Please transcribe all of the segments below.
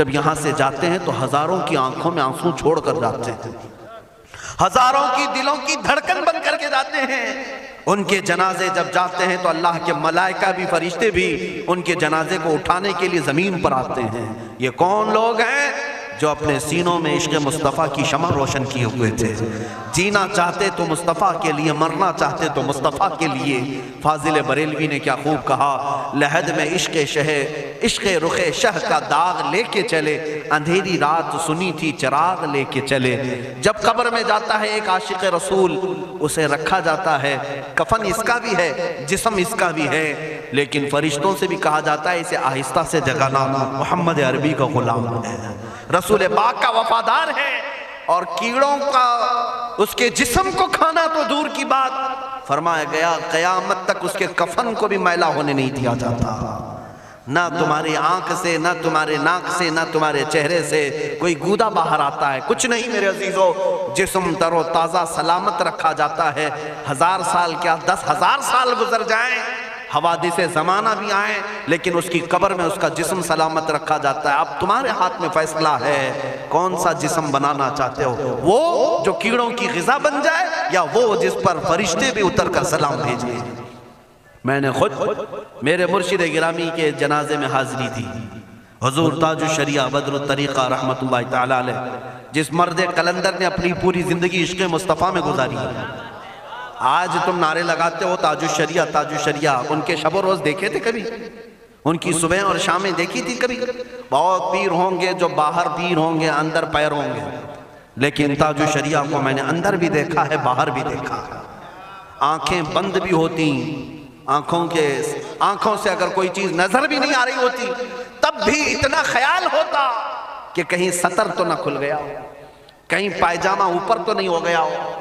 جب یہاں سے جاتے ہیں تو ہزاروں کی آنکھوں میں آنسو چھوڑ کر جاتے ہیں، ہزاروں کی دلوں کی دھڑکن بن کر کے جاتے ہیں۔ ان کے جنازے جب جاتے ہیں تو اللہ کے ملائکہ بھی، فرشتے بھی ان کے جنازے کو اٹھانے کے لیے زمین پر آتے ہیں۔ یہ کون لوگ ہیں؟ جو اپنے سینوں میں عشق مصطفیٰ کی شمع روشن کیے ہوئے تھے، جینا چاہتے تو مصطفیٰ کے لیے، مرنا چاہتے تو مصطفیٰ کے لیے۔ فاضل بریلوی نے کیا خوب کہا، لحد میں عشق رخ شہ کا داغ لے کے چلے، اندھیری رات سنی تھی چراغ لے کے چلے۔ جب قبر میں جاتا ہے ایک عاشق رسول، اسے رکھا جاتا ہے، کفن اس کا بھی ہے، جسم اس کا بھی ہے، لیکن فرشتوں سے بھی کہا جاتا ہے اسے آہستہ سے جگانا، محمد عربی کا غلام ہے، رسول پاک کا وفادار ہے، اور کیڑوں کا اس کے جسم کو کھانا تو دور کی بات، فرمایا گیا قیامت تک اس کے کفن کو بھی میلا ہونے نہیں دیا جاتا۔ نہ تمہاری آنکھ سے، نہ تمہارے ناک سے، نہ تمہارے چہرے سے کوئی گودا باہر آتا ہے، کچھ نہیں میرے عزیزو، جسم تر و تازہ سلامت رکھا جاتا ہے۔ 1000 سال کیا 10,000 سال گزر جائیں، حوادث زمانہ بھی آئیں، لیکن اس کی قبر میں اس کا جسم سلامت رکھا جاتا ہے۔ اب تمہارے ہاتھ میں فیصلہ ہے، کون سا جسم بنانا چاہتے ہو، وہ جو کیڑوں کی غذا بن جائے، یا وہ جس پر فرشتے بھی اتر کر سلام بھیجیں۔ میں نے خود میرے مرشد گرامی کے جنازے میں حاضری دی، حضور تاج الشریعہ بدر الطریقہ رحمت اللہ تعالی علیہ، جس مرد قلندر نے اپنی پوری زندگی عشق مصطفیٰ میں گزاری ہے۔ آج تم نعرے لگاتے ہو تاج الشریعہ تاج الشریعہ، ان کے شب و روز دیکھے تھے کبھی؟ ان کی صبح اور شامیں دیکھی تھی کبھی؟ بہت پیر ہوں گے جو باہر پیر ہوں گے، اندر پیر ہوں گے، لیکن تاج الشریعہ کو میں نے اندر بھی دیکھا ہے، باہر بھی دیکھا ہے۔ آنکھیں بند بھی ہوتی، آنکھوں سے اگر کوئی چیز نظر بھی نہیں آ رہی ہوتی، تب بھی اتنا خیال ہوتا کہ کہیں سطر تو نہ کھل گیا ہو، کہیں پائجامہ اوپر تو نہیں ہو گیا ہو۔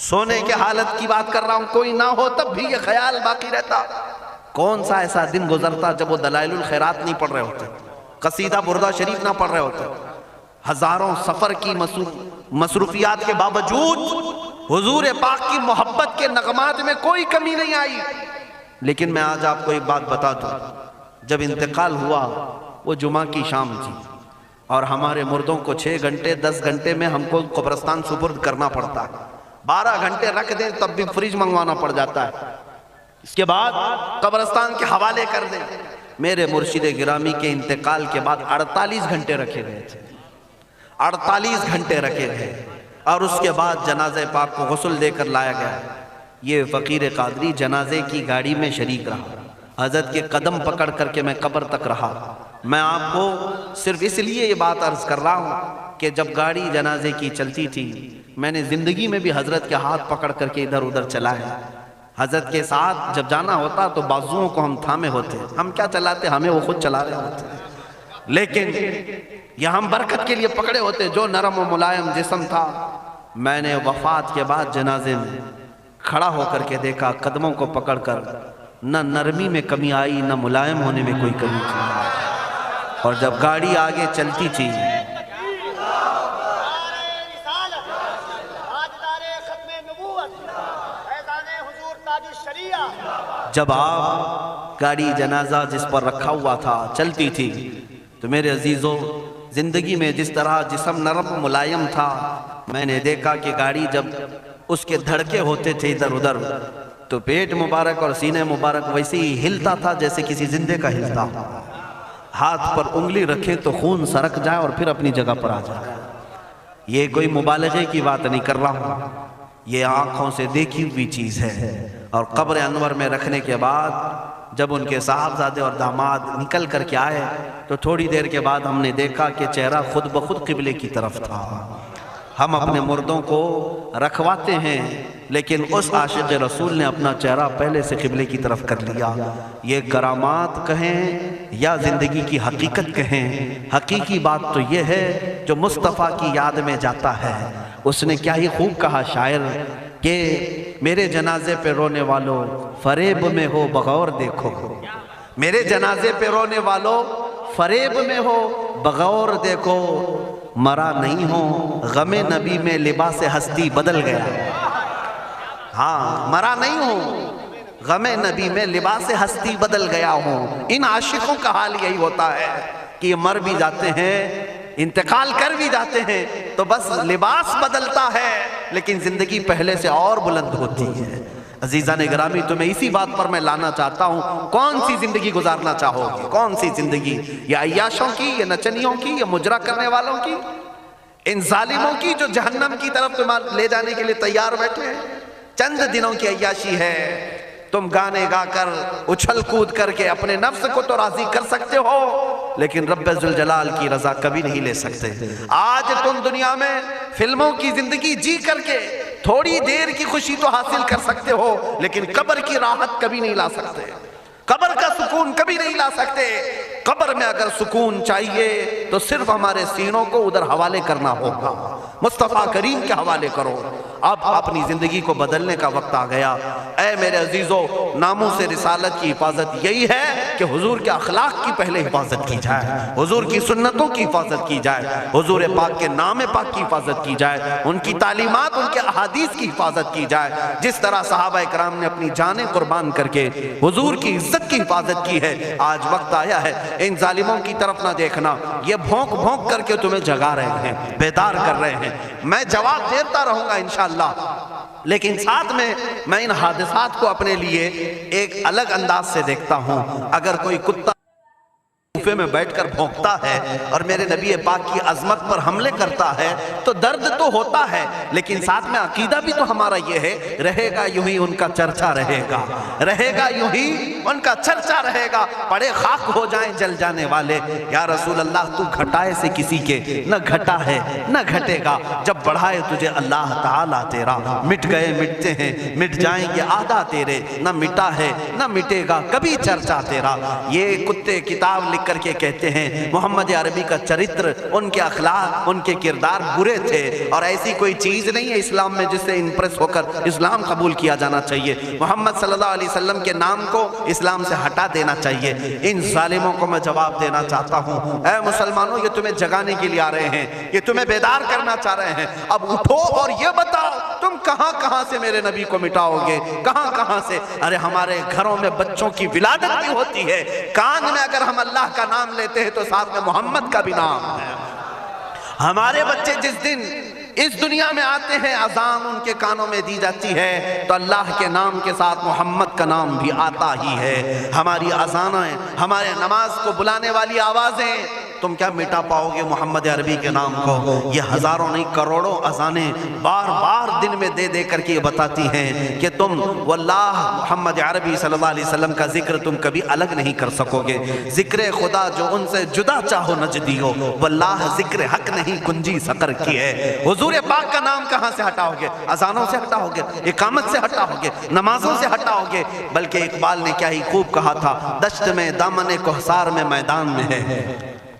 سونے کے حالت کی بات کر رہا ہوں، کوئی نہ ہو تب بھی یہ خیال باقی رہتا۔ کون سا ایسا دن گزرتا جب وہ دلائل الخیرات نہیں پڑھ رہے ہوتے، قصیدہ بردہ شریف نہ پڑھ رہے ہوتے، ہزاروں سفر کی مصروفیات کے باوجود حضور پاک کی محبت کے نغمات میں کوئی کمی نہیں آئی۔ لیکن میں آج آپ کو ایک بات بتا دوں، جب انتقال ہوا وہ جمعہ کی شام تھی، اور ہمارے مردوں کو 6 گھنٹے 10 گھنٹے میں ہم کو قبرستان سپرد کرنا پڑتا ہے، 12 گھنٹے رکھ دیں تب بھی فریج منگوانا پڑ جاتا ہے، اس کے بعد قبرستان کے حوالے کر دیں۔ میرے مرشد گرامی کے انتقال کے بعد 48 گھنٹے رکھے گئے تھے، 48 گھنٹے رکھے گئے، اور اس کے بعد جنازہ پاک کو غسل دے کر لایا گیا۔ یہ فقیر قادری جنازے کی گاڑی میں شریک رہا، حضرت کے قدم پکڑ کر کے میں قبر تک رہا۔ میں آپ کو صرف اس لیے یہ بات عرض کر رہا ہوں کہ جب گاڑی جنازے کی چلتی تھی، میں نے زندگی میں بھی حضرت کے ہاتھ پکڑ کر کے ادھر ادھر چلایا۔ حضرت کے ساتھ جب جانا ہوتا تو بازوؤں کو ہم تھامے ہوتے، ہم کیا چلاتے، ہمیں وہ خود چلا رہے ہوتے، لیکن یہ ہم برکت کے لیے پکڑے ہوتے۔ جو نرم و ملائم جسم تھا، میں نے وفات کے بعد جنازے میں کھڑا ہو کر کے دیکھا، قدموں کو پکڑ کر، نہ نرمی میں کمی آئی، نہ ملائم ہونے میں کوئی کمی تھی۔ اور جب گاڑی آگے چلتی تھی، جب آپ گاڑی جنازہ جس پر رکھا ہوا تھا چلتی تھی، تو میرے عزیزوں زندگی میں جس طرح جسم نرم ملائم تھا، میں نے دیکھا کہ گاڑی جب اس کے دھڑکے ہوتے تھے ادھر ادھر، تو پیٹ مبارک اور سینے مبارک ویسے ہی ہلتا تھا جیسے کسی زندے کا ہلتا۔ ہاتھ پر انگلی رکھیں تو خون سرک جائے اور پھر اپنی جگہ پر آ جائے۔ یہ کوئی مبالغے کی بات نہیں کر رہا ہوں، یہ آنکھوں سے دیکھی ہوئی چیز ہے۔ اور قبر انور میں رکھنے کے بعد جب ان کے صاحبزادے اور داماد نکل کر کے آئے تو تھوڑی دیر کے بعد ہم نے دیکھا کہ چہرہ خود بخود قبلے کی طرف تھا۔ ہم اپنے مردوں کو رکھواتے ہیں، لیکن اس عاشق رسول نے اپنا چہرہ پہلے سے قبلے کی طرف کر لیا۔ یہ کرامات کہیں یا زندگی کی حقیقت کہیں، حقیقی بات تو یہ ہے جو مصطفیٰ کی یاد میں جاتا ہے۔ اس نے کیا ہی خوب کہا شاعر کہ میرے جنازے پہ رونے والوں فریب میں ہو بغور دیکھو، میرے جنازے پہ رونے والوں فریب میں ہو بغور دیکھو، مرا نہیں ہو غم نبی میں لباس ہستی بدل گیا۔ ہاں، مرا نہیں ہو غم نبی میں لباس ہستی بدل گیا ہوں۔ ان عاشقوں کا حال یہی ہوتا ہے کہ یہ مر بھی جاتے ہیں، انتقال کر بھی جاتے ہیں، تو بس لباس بدلتا ہے لیکن زندگی پہلے سے اور بلند ہوتی ہے۔ عزیزان گرامی، تمہیں اسی بات پر میں لانا چاہتا ہوں، کون سی زندگی گزارنا چاہو گے؟ کون سی زندگی؟ یا عیاشوں کی، یا نچنیوں کی، یا مجرا کرنے والوں کی، ان ظالموں کی جو جہنم کی طرف تمہیں لے جانے کے لیے تیار بیٹھے ہیں؟ چند دنوں کی عیاشی ہے، تم گانے گا کر اچھل کود کر کے اپنے نفس کو تو راضی کر سکتے ہو، لیکن رب ذوالجلال کی رضا کبھی نہیں لے سکتے۔ آج تم دنیا میں فلموں کی زندگی جی کر کے تھوڑی دیر کی خوشی تو حاصل کر سکتے ہو، لیکن قبر کی راحت کبھی نہیں لا سکتے، قبر کا سکون کبھی نہیں لا سکتے۔ قبر میں اگر سکون چاہیے تو صرف ہمارے سینوں کو ادھر حوالے کرنا ہوگا، مصطفیٰ کریم کے حوالے کرو۔ اب اپنی زندگی کو بدلنے کا وقت آ گیا۔ اے میرے عزیزو، ناموس رسالت کی حفاظت یہی ہے کہ حضور کے اخلاق کی پہلے حفاظت کی جائے، حضور کی سنتوں کی حفاظت کی جائے، حضور پاک کے نام پاک کی حفاظت کی جائے، ان کی تعلیمات، ان کے احادیث کی حفاظت کی جائے۔ جس طرح صحابہ اکرام نے اپنی جانیں قربان کر کے حضور کی عزت کی حفاظت کی ہے، آج وقت آیا ہے ان ظالموں کی طرف نہ دیکھنا۔ یہ بھونک بھونک کر کے تمہیں جگا رہے ہیں، بیدار کر رہے ہیں۔ میں جواب دیتا رہوں گا انشاءاللہ، لیکن ساتھ میں ان حادثات کو اپنے لیے ایک الگ انداز سے دیکھتا ہوں۔ اگر کوئی کتا کوفے میں بیٹھ کر بھونکتا ہے اور میرے نبی پاک کی عظمت پر حملے کرتا ہے تو درد تو ہوتا ہے، لیکن ساتھ میں عقیدہ بھی تو ہمارا یہ ہے، رہے گا یوں ہی ان کا چرچا رہے گا، رہے گا یوں ہی ان کا چرچا رہے گا، پڑے خاک ہو جائیں جل جانے والے۔ یا رسول اللہ، تو گھٹائے سے کسی کے نہ گھٹا ہے نہ گھٹے گا، جب بڑھائے تجھے اللہ تعالیٰ تیرا، مٹ گئے مٹتے ہیں مٹ جائیں گے آدھا تیرے، نہ مٹا ہے نہ مٹے گا کبھی چرچا تیرا۔ یہ کتے کتاب لکھ کر کے کہتے ہیں محمد عربی کا چرتر، ان کے اخلاق، ان کے کردار برے تھے، اور ایسی کوئی چیز نہیں ہے اسلام میں جس سے امپریس ہو کر اسلام قبول کیا جانا چاہیے۔ محمد صلی اللہ علیہ وسلم کے نام کو اسلام سے ہٹا دینا چاہیے۔ ان ظالموں کو میں جواب دینا چاہتا ہوں، اے مسلمانوں، یہ تمہیں جگانے کے لیے آ رہے ہیں، یہ تمہیں بیدار کرنا چاہ رہے ہیں۔ اب اٹھو اور یہ بتاؤ تم کہاں کہاں سے میرے نبی کو مٹاؤ گے، کہاں کہاں سے؟ ارے ہمارے گھروں میں بچوں کی ولادت بھی ہوتی ہے، کان میں اگر ہم اللہ کا نام لیتے ہیں تو ساتھ میں محمد کا بھی نام ہے۔ ہمارے بچے جس دن اس دنیا میں آتے ہیں، اذان ان کے کانوں میں دی جاتی ہے تو اللہ کے نام کے ساتھ محمد کا نام بھی آتا ہی ہے۔ ہماری اذانیں، ہمارے نماز کو بلانے والی آوازیں، تم کیا مٹا پاؤ گے محمد عربی کے نام کو؟ یہ ہزاروں نہیں کروڑوں اذانیں بار بار دن میں دے دے کر کے یہ بتاتی ہیں کہ تم واللہ محمد عربی صلی اللہ علیہ وسلم کا ذکر تم کبھی الگ نہیں کر سکو گے۔ ذکر خدا جو ان سے جدا چاہو نجدی ہو، واللہ ذکر حق نہیں کنجی سقر کی ہے۔ حضور پاک کا نام کہاں سے ہٹاؤ گے؟ اذانوں سے ہٹاؤ گے، اقامت سے ہٹاؤ گے، نمازوں سے ہٹاؤ گے؟ بلکہ اقبال نے کیا ہی خوب کہا تھا، دشت میں دامن کوہسار میں میدان میں ہے۔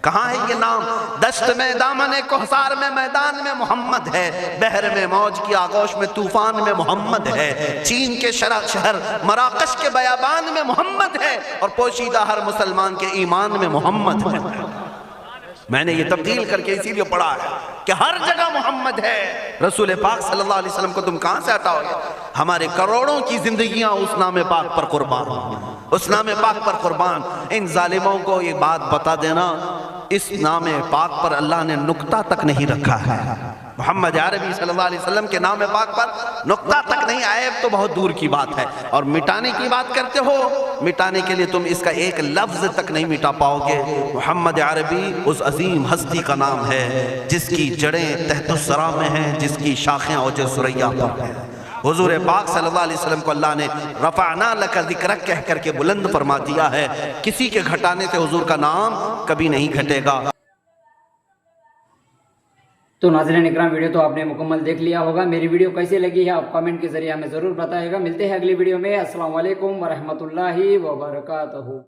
کہاں ہے یہ نام؟ دشت میں دامن کوہسار میں میدان میں محمد ہے، بحر میں موج کی آغوش میں طوفان میں محمد ہے، چین کے شہر مراکش کے بیابان میں محمد ہے، اور پوشیدہ ہر مسلمان کے ایمان میں محمد ہے۔ میں نے یہ تبدیل کر کے اسی لیے پڑھا ہے کہ ہر جگہ محمد ہے۔ رسول پاک صلی اللہ علیہ وسلم کو تم کہاں سے ہٹاؤ گے؟ ہمارے کروڑوں کی زندگیاں اس نام پاک پر قربان، اس نام پاک پر قربان۔ ان ظالموں کو یہ بات بتا دینا، اس نام پاک پر اللہ نے نقطہ تک نہیں رکھا ہے۔ محمد عربی صلی اللہ علیہ وسلم کے نام پاک پر نقطہ تک نہیں، عیب تو بہت دور کی بات ہے، اور مٹانے کی بات کرتے ہو، مٹانے کے لیے تم اس کا ایک لفظ تک نہیں مٹا پاؤ گے۔ محمد عربی اس عظیم ہستی کا نام ہے جس کی جڑیں تحت الثری میں ہیں، جس کی شاخیں اوج ثریا پر ہیں۔ حضور پاک صلی اللہ علیہ وسلم کو اللہ نے رفعنا لک ذکرک کہہ کر کے بلند فرما دیا ہے۔ کسی کے گھٹانے سے حضور کا نام کبھی نہیں گھٹے گا۔ تو ناظرین اکرام، ویڈیو تو آپ نے مکمل دیکھ لیا ہوگا۔ میری ویڈیو کیسے لگی ہے آپ کامنٹ کے ذریعے ہمیں ضرور بتائیے گا۔ ملتے ہیں اگلی ویڈیو میں۔ السلام علیکم ورحمۃ اللہ وبرکاتہ۔